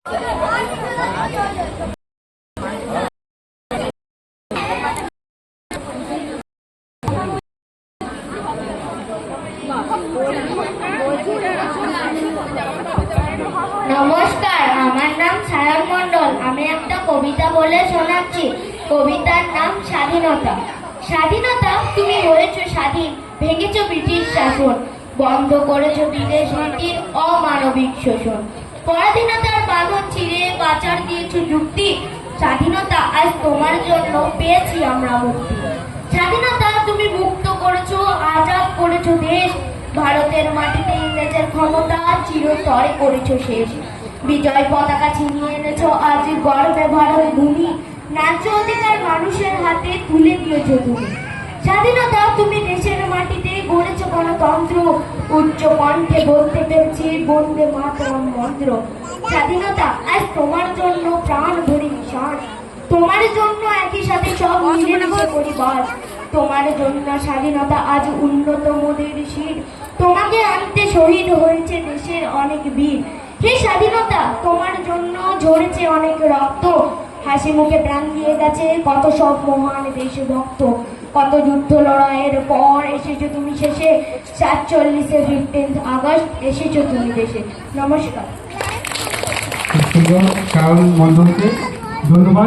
নমস্কার, আমার নাম সায়ন মণ্ডল। আমি একটা কবিতা বলে শোনাচ্ছি। কবিতার নাম স্বাধীনতা। স্বাধীনতা, তুমি হয়েছো স্বাধীন, ভেঙেছো ব্রিটিশ শাসন, বন্ধ করেছো বিদেশ নীতির অমানবিক শোষণ, পরাধীনতার বাঁধন ছিঁড়ে বাঁচার দিয়েছো যুক্তি। স্বাধীনতা, আজ তোমার জন্য পেয়েছি আমরা মুক্তি। স্বাধীনতা, তুমি মুক্ত করেছো, আজাদ করেছো দেশ, ভারতের মাটিতে ইংরেজের ক্ষমতা চিরতরে করেছো শেষ। বিজয় পতাকা ছিনিয়ে এনেছো, আজ গর্বে ভারত ভূমি, ন্যায্য অধিকার মানুষের হাতে তুলে দিয়েছো তুমি। স্বাধীনতা, তুমি দেশের মাটিতে গড়েছো গণতন্ত্র, উচ্চ কণ্ঠে বলতে পেরেছি বন্দে মাতরম মন্ত্র। স্বাধীনতা, আজ তোমার জন্য প্রাণ ভরে নিঃশ্বাস, তোমার জন্য একই সাথে সব মিলেমিশে পরিবার। তোমার জন্য স্বাধীনতা, আজ উন্নত মোদের শীত, তোমাকে আনতে শহীদ হয়েছে দেশের অনেক বীর। হে স্বাধীনতা, তোমার জন্য ঝরেছে অনেক রক্ত, হাসি মুখে প্রাণ দিয়ে গেছে কত সব মহান দেশভক্ত। কত যুদ্ধ লড়াইয়ের পর এসেছো তুমি শেষে, 47-এ 15 আগস্ট এসেছো তুমি দেশে। নমস্কার। ধন্যবাদ।